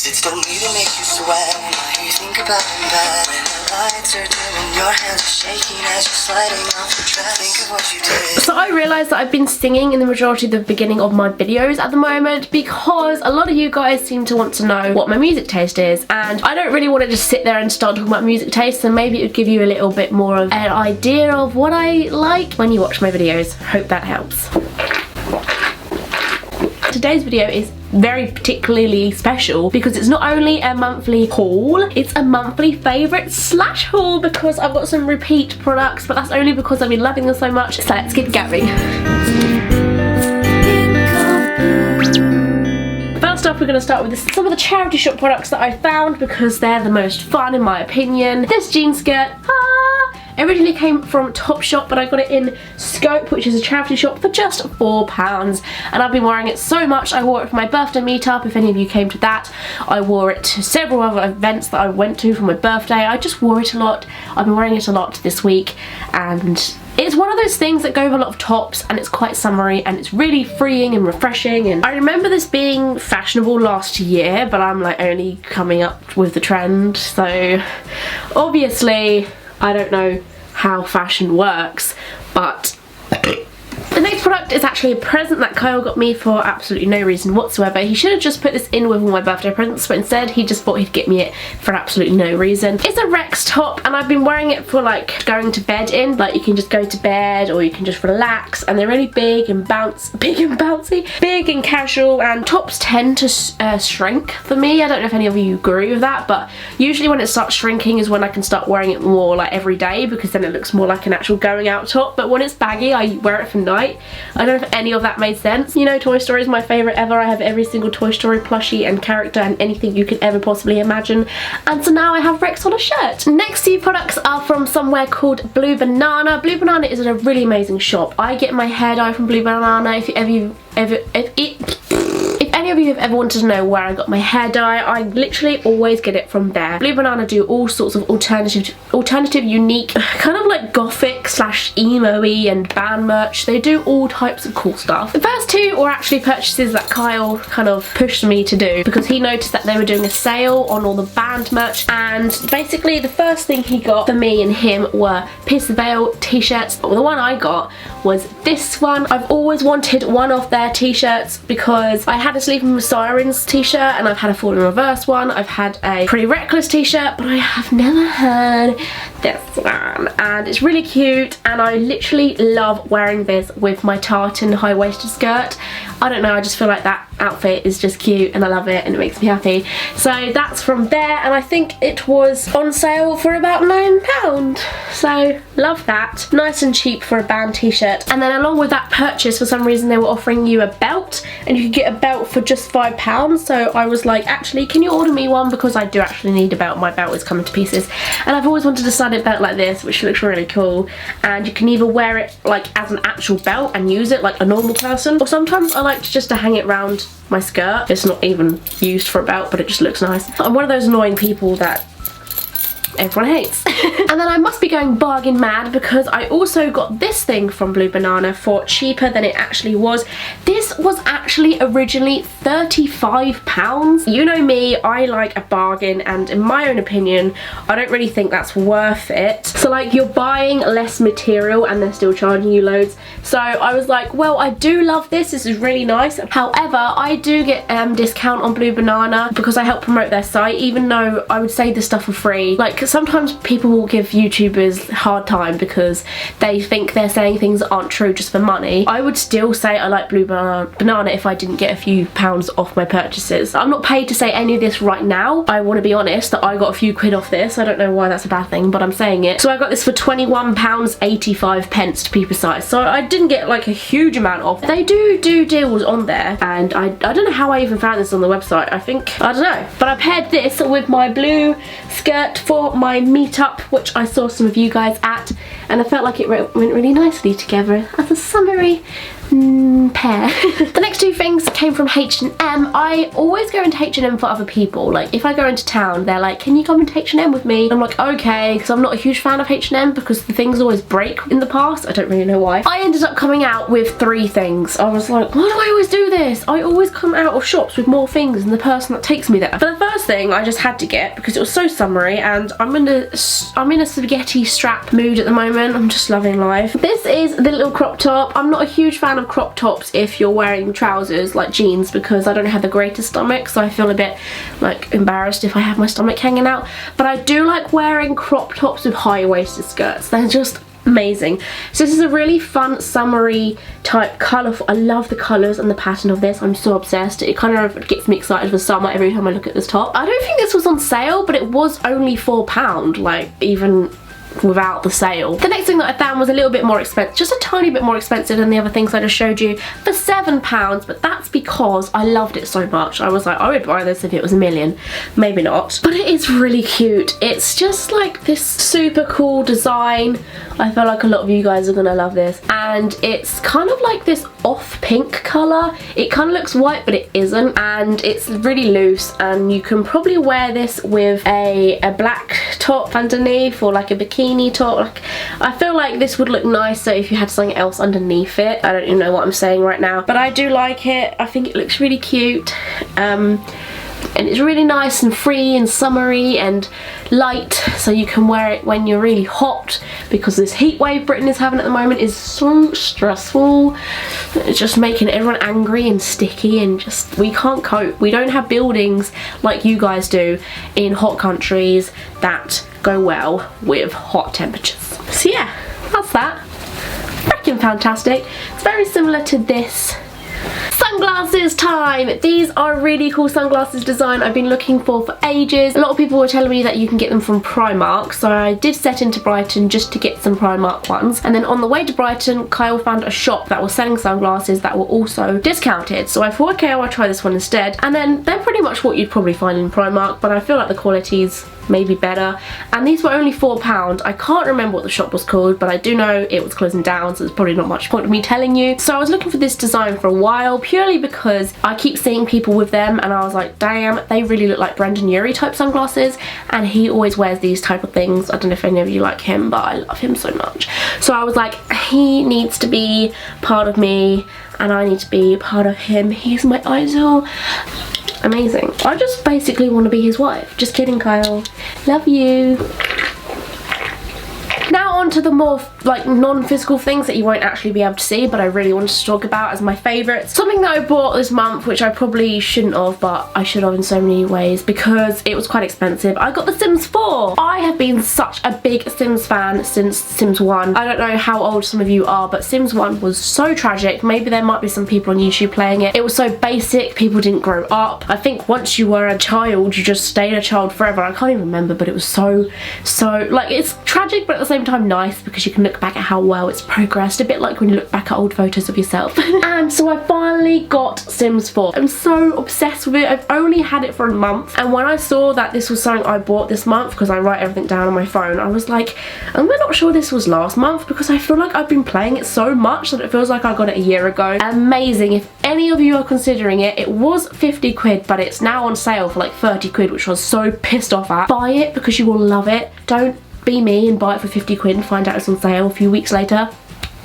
Does it still need to make you sweat? Now you think about it bad. When the lights are dim and your hands are shaking as you're sliding off the dress. Think of what you did. So I realised that I've been singing in the majority of the beginning of my videos at the moment because a lot of you guys seem to want to know what my music taste is, and I don't really want to just sit there and start talking about music taste, and maybe it would give you a little bit more of an idea of what I like when you watch my videos. Hope that helps. Today's video is very particularly special because it's not only a monthly haul, it's a monthly favourite slash haul because I've got some repeat products, but that's only because I've been loving them so much. So let's get going. First off, we're going to start with some of the charity shop products that I found because they're the most fun in my opinion. This jean skirt, originally came from Topshop, but I got it in Skype, which is a charity shop, for just £4, and I've been wearing it so much. I wore it for my birthday meetup, if any of you came to that. I wore it to several other events that I went to for my birthday. I just wore it a lot. I've been wearing it a lot this week, and it's one of those things that go with a lot of tops, and it's quite summery, and it's really freeing and refreshing. And I remember this being fashionable last year, but I'm like only coming up with the trend, so obviously I don't know how fashion works, but the next product is actually a present that Kyle got me for absolutely no reason whatsoever. He should have just put this in with all my birthday presents, but instead he just thought he'd get me it for absolutely no reason. It's a Rex top, and I've been wearing it for like going to bed in. Like, you can just go to bed or you can just relax, and they're really big and bouncy, big and casual, and tops tend to shrink for me. I don't know if any of you agree with that, but usually when it starts shrinking is when I can start wearing it more like every day, because then it looks more like an actual going out top. But when it's baggy, I wear it for night. I don't know if any of that made sense. You know, Toy Story is my favourite ever. I have every single Toy Story plushie and character and anything you could ever possibly imagine, and so now I have Rex on a shirt. Next few products are from somewhere called BlueBanana. BlueBanana is a really amazing shop. I get my hair dye from BlueBanana. If any of you have ever wanted to know where I got my hair dye, I literally always get it from there. BlueBanana do all sorts of alternative, unique, kind of like gothic slash emo-y and band merch. They do all types of cool stuff. The first two were actually purchases that Kyle kind of pushed me to do because he noticed that they were doing a sale on all the band merch, and basically the first thing he got for me and him were Pierce the Veil t-shirts. The one I got was this one. I've always wanted one of their t-shirts because I had a Sleeping with Sirens t-shirt, and I've had a Fall in Reverse one. I've had a Pretty Reckless t-shirt, but I have never had this one, and it's really cute, and I literally love wearing this with my tartan high-waisted skirt. I don't know, I just feel like that outfit is just cute and I love it and it makes me happy. So that's from there, and I think it was on sale for about £9, so love that. Nice and cheap for a band t-shirt. And then along with that purchase, for some reason they were offering you a belt, and you could get a belt for just £5. So I was like, actually, can you order me one, because I do actually need a belt. My belt is coming to pieces, and I've always wanted a studded belt like this, which looks really cool, and you can either wear it like as an actual belt and use it like a normal person, or sometimes I like just to hang it around my skirt. It's not even used for a belt, but it just looks nice. I'm one of those annoying people that everyone hates. And then I must be going bargain mad because I also got this thing from BlueBanana for cheaper than it actually was. This was actually originally £35. You know me, I like a bargain, and in my own opinion, I don't really think that's worth it. So like, you're buying less material and they're still charging you loads. So I was like, well, I do love this. This is really nice. However, I do get discount on BlueBanana because I help promote their site, even though I would say the stuff for free. Like, sometimes people will give YouTubers a hard time because they think they're saying things that aren't true just for money. I would still say I like BlueBanana if I didn't get a few pounds off my purchases. I'm not paid to say any of this right now. I want to be honest that I got a few quid off this. I don't know why that's a bad thing, but I'm saying it. So I got this for £21.85 to be precise. So I didn't get like a huge amount off. They do deals on there, and I don't know how I even found this on the website. I don't know. But I paired this with my blue skirt for my meetup, which I saw some of you guys at, and I felt like it went really nicely together as a summery pair. The next two things came from H&M. I always go into H&M for other people. Like if I go into town, they're like, can you come into H&M with me? I'm like, okay, because I'm not a huge fan of H&M because the things always break in the past. I don't really know why. I ended up coming out with 3 things. I was like, why do I always do this? I always come out of shops with more things than the person that takes me there. But the first thing I just had to get because it was so summery, and I'm in a spaghetti strap mood at the moment. I'm just loving life. This is the little crop top. I'm not a huge fan of crop tops if you're wearing trousers like jeans because I don't have the greatest stomach, so I feel a bit like embarrassed if I have my stomach hanging out. But I do like wearing crop tops with high-waisted skirts. They're just amazing. So this is a really fun summery type colour. I love the colours and the pattern of this. I'm so obsessed. It kind of gets me excited for summer every time I look at this top. I don't think this was on sale, but it was only £4, like even without the sale. The next thing that I found was a little bit more expensive, just a tiny bit more expensive than the other things I just showed you, for £7, but that's because I loved it so much. I was like, I would buy this if it was a million. Maybe not. But it is really cute. It's just like this super cool design. I feel like a lot of you guys are gonna love this. And it's kind of like this off pink colour. It kind of looks white, but it isn't. And it's really loose, and you can probably wear this with a black top underneath or like a bikini top. Like, I feel like this would look nicer if you had something else underneath it. I don't even know what I'm saying right now, but I do like it. I think it looks really cute. And it's really nice and free and summery and light, so you can wear it when you're really hot, because this heat wave Britain is having at the moment is so stressful. It's just making everyone angry and sticky, and just, we can't cope. We don't have buildings like you guys do in hot countries that go well with hot temperatures. So yeah, that's that. Freaking fantastic. It's very similar to this. Sunglasses time! These are a really cool sunglasses design I've been looking for ages. A lot of people were telling me that you can get them from Primark, so I did set into Brighton just to get some Primark ones. And then on the way to Brighton, Kyle found a shop that was selling sunglasses that were also discounted. So I thought, okay, I'll try this one instead. And then they're pretty much what you'd probably find in Primark, but I feel like the quality's maybe better. And these were only £4. I can't remember what the shop was called, but I do know it was closing down, so there's probably not much point of me telling you. So I was looking for this design for a while, purely because I keep seeing people with them, and I was like, damn, they really look like Brendan Urie type sunglasses, and he always wears these type of things. I don't know if any of you like him, but I love him so much. So I was like, he needs to be part of me, and I need to be part of him. He's my idol. Amazing. I just basically want to be his wife. Just kidding, Kyle. Love you. Now on to the more like non-physical things that you won't actually be able to see, but I really wanted to talk about as my favourites. Something that I bought this month, which I probably shouldn't have, but I should have in so many ways because it was quite expensive. I got The Sims 4. I have been such a big Sims fan since Sims 1. I don't know how old some of you are, but Sims 1 was so tragic. Maybe there might be some people on YouTube playing it. It was so basic, people didn't grow up. I think once you were a child, you just stayed a child forever. I can't even remember, but it was so like, it's tragic, but at the same time nice, because you can look back at how well it's progressed, a bit like when you look back at old photos of yourself. And so I finally got Sims 4. I'm so obsessed with it. I've only had it for a month, and when I saw that this was something I bought this month, because I write everything down on my phone, I was like, am I not sure this was last month, because I feel like I've been playing it so much that it feels like I got it a year ago. Amazing. If any of you are considering it, it was 50 quid, but it's now on sale for like 30 quid, which I was so pissed off at. Buy it because you will love it. Don't be me and buy it for 50 quid and find out it's on sale a few weeks later.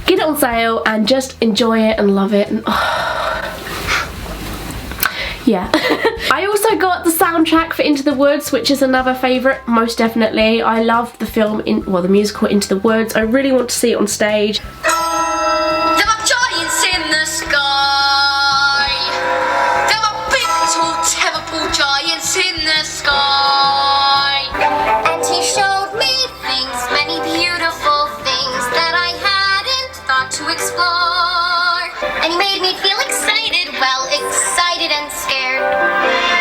Get it on sale and just enjoy it and love it. And yeah. I also got the soundtrack for Into the Woods, which is another favourite, most definitely. I love the film, the musical Into the Woods. I really want to see it on stage. There are giants in the sky. There are big, tall, terrible giants in the sky. And he showed me things, many beautiful things that I hadn't thought to explore. And he made me feel excited, well, excited and scared.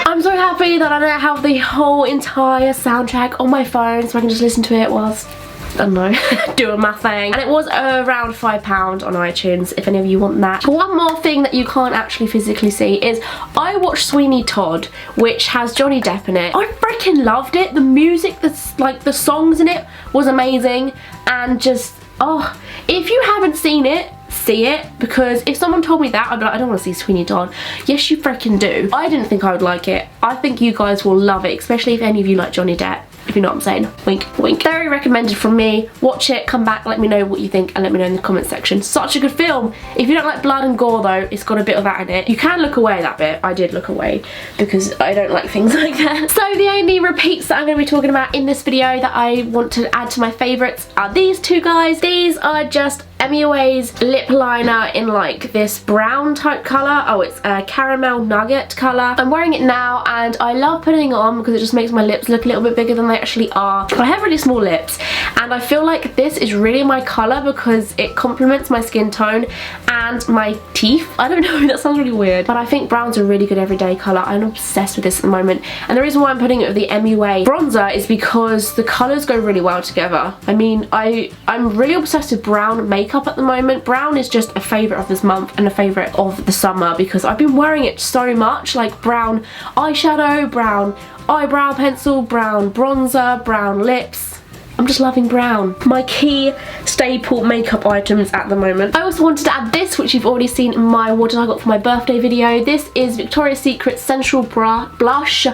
I'm so happy that I don't have the whole entire soundtrack on my phone, so I can just listen to it whilst, I don't know, doing my thing. And it was around £5 on iTunes, if any of you want that. One more thing that you can't actually physically see is I watched Sweeney Todd, which has Johnny Depp in it. I freaking loved it. The music, the songs in it was amazing, and just, oh, if you haven't seen it, see it, because if someone told me that, I'd be like, I don't want to see Sweeney Todd. Yes, you freaking do. I didn't think I would like it. I think you guys will love it, especially if any of you like Johnny Depp. If you know what I'm saying. Wink, wink. Very recommended from me. Watch it, come back, let me know what you think, and let me know in the comment section. Such a good film. If you don't like blood and gore though, it's got a bit of that in it. You can look away that bit. I did look away because I don't like things like that. So the only repeats that I'm going to be talking about in this video that I want to add to my favourites are these two guys. These are just MUA's lip liner in like this brown type colour. Oh, it's a caramel nugget colour. I'm wearing it now and I love putting it on because it just makes my lips look a little bit bigger than they actually are. I have really small lips and I feel like this is really my colour because it complements my skin tone and my teeth. I don't know, that sounds really weird, but I think brown's a really good everyday colour. I'm obsessed with this at the moment, and the reason why I'm putting it with the MUA bronzer is because the colours go really well together. I mean, I'm really obsessed with brown makeup at the moment. Brown is just a favourite of this month and a favourite of the summer because I've been wearing it so much, like brown eyeshadow, brown eyebrow pencil, brown bronzer, brown lips. I'm just loving brown. My key staple makeup items at the moment. I also wanted to add this, which you've already seen in my what did I got for my birthday video. This is Victoria's Secret Sensual Blush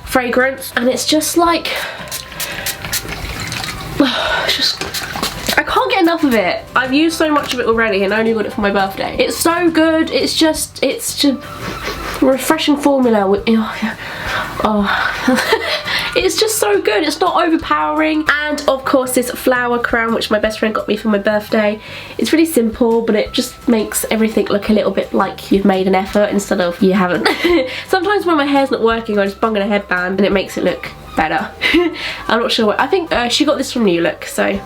fragrance, and it's just like, I can't get enough of it. I've used so much of it already and I only got it for my birthday. It's so good. It's just refreshing formula with, it's just so good. It's not overpowering. And of course this flower crown, which my best friend got me for my birthday. It's really simple, but it just makes everything look a little bit like you've made an effort instead of you haven't. Sometimes when my hair's not working, I just bung in a headband and it makes it look better. I'm not sure. I think she got this from New Look, so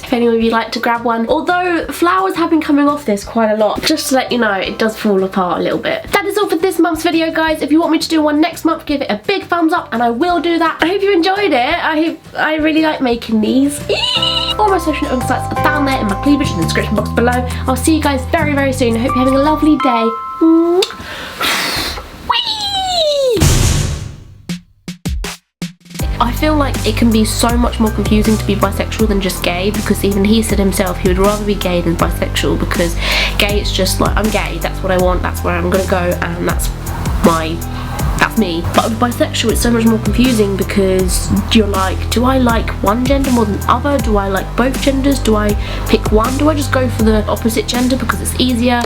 if any of you like to grab one. Although flowers have been coming off this quite a lot, just to let you know, it does fall apart a little bit. That is all for this month's video, guys. If you want me to do one next month, give it a big thumbs up and I will do that. I hope you enjoyed it. I really like making these. All my social network sites are down there in my cleavage in the description box below. I'll see you guys very, very soon. I hope you're having a lovely day. I feel like it can be so much more confusing to be bisexual than just gay, because even he said himself he would rather be gay than bisexual, because gay it's just like, I'm gay, that's what I want, that's where I'm gonna go, and that's me. But with bisexual it's so much more confusing because you're like, do I like one gender more than other? Do I like both genders? Do I pick one? Do I just go for the opposite gender because it's easier?